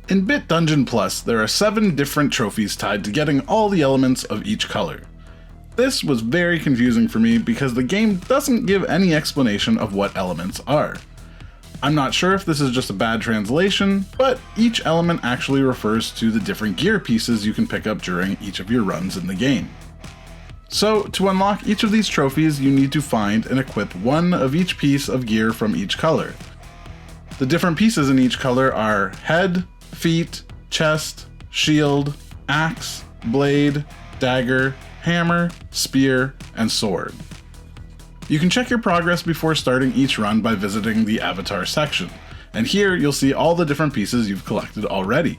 In Bit Dungeon Plus, there are 7 different trophies tied to getting all the elements of each color. This was very confusing for me because the game doesn't give any explanation of what elements are. I'm not sure if this is just a bad translation, but each element actually refers to the different gear pieces you can pick up during each of your runs in the game. So, to unlock each of these trophies, you need to find and equip one of each piece of gear from each color. The different pieces in each color are head, feet, chest, shield, axe, blade, dagger, hammer, spear, and sword. You can check your progress before starting each run by visiting the avatar section, and here you'll see all the different pieces you've collected already.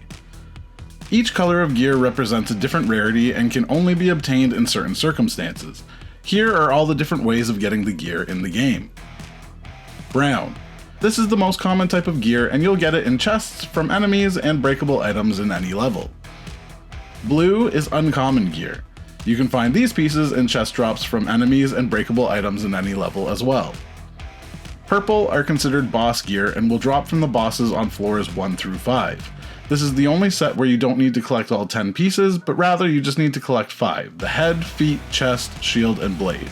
Each color of gear represents a different rarity and can only be obtained in certain circumstances. Here are all the different ways of getting the gear in the game. Brown. This is the most common type of gear, and you'll get it in chests from enemies and breakable items in any level. Blue is uncommon gear. You can find these pieces in chest drops from enemies and breakable items in any level as well. Purple are considered boss gear and will drop from the bosses on floors 1 through 5. This is the only set where you don't need to collect all 10 pieces, but rather you just need to collect 5, the head, feet, chest, shield, and blade.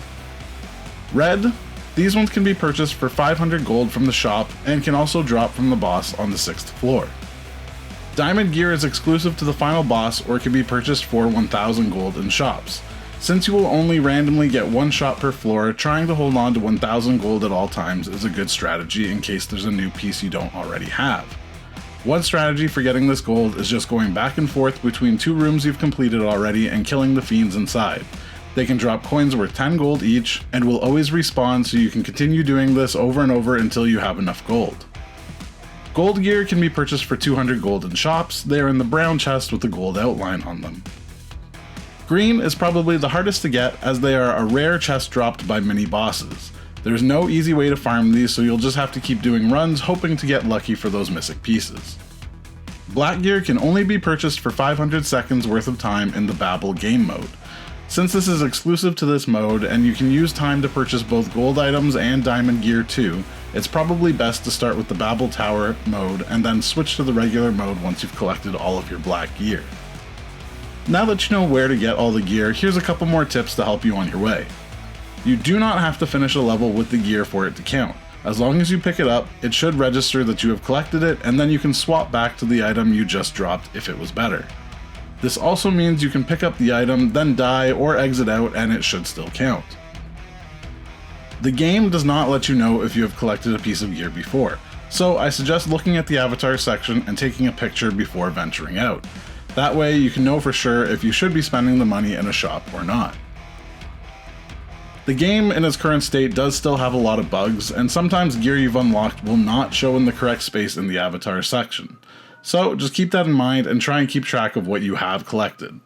Red. These ones can be purchased for 500 gold from the shop and can also drop from the boss on the 6th floor. Diamond gear is exclusive to the final boss or can be purchased for 1000 gold in shops. Since you will only randomly get one shop per floor, trying to hold on to 1000 gold at all times is a good strategy in case there's a new piece you don't already have. One strategy for getting this gold is just going back and forth between 2 rooms you've completed already and killing the fiends inside. They can drop coins worth 10 gold each and will always respawn, so you can continue doing this over and over until you have enough gold. Gold gear can be purchased for 200 gold in shops. They are in the brown chest with the gold outline on them. Green is probably the hardest to get as they are a rare chest dropped by mini bosses. There's no easy way to farm these, so you'll just have to keep doing runs hoping to get lucky for those missing pieces. Black gear can only be purchased for 500 seconds worth of time in the Babel game mode. Since this is exclusive to this mode and you can use time to purchase both gold items and diamond gear too, it's probably best to start with the Babel Tower mode and then switch to the regular mode once you've collected all of your black gear. Now that you know where to get all the gear, here's a couple more tips to help you on your way. You do not have to finish a level with the gear for it to count. As long as you pick it up, it should register that you have collected it, and then you can swap back to the item you just dropped if it was better. This also means you can pick up the item, then die or exit out, and it should still count. The game does not let you know if you have collected a piece of gear before, so I suggest looking at the avatar section and taking a picture before venturing out. That way you can know for sure if you should be spending the money in a shop or not. The game in its current state does still have a lot of bugs, and sometimes gear you've unlocked will not show in the correct space in the avatar section. So just keep that in mind and try and keep track of what you have collected.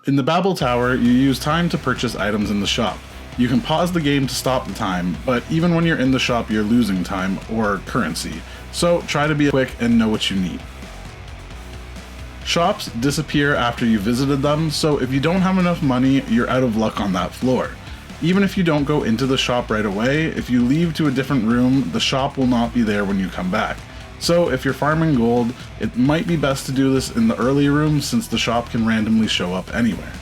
In the Babel Tower, you use time to purchase items in the shop. You can pause the game to stop the time, but even when you're in the shop you're losing time or currency, so try to be quick and know what you need. Shops disappear after you visited them, so if you don't have enough money, you're out of luck on that floor. Even if you don't go into the shop right away, if you leave to a different room, the shop will not be there when you come back. So if you're farming gold, it might be best to do this in the early rooms since the shop can randomly show up anywhere.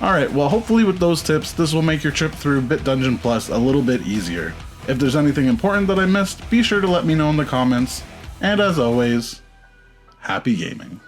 Alright, well hopefully with those tips, this will make your trip through Bit Dungeon Plus a little bit easier. If there's anything important that I missed, be sure to let me know in the comments, and as always, happy gaming.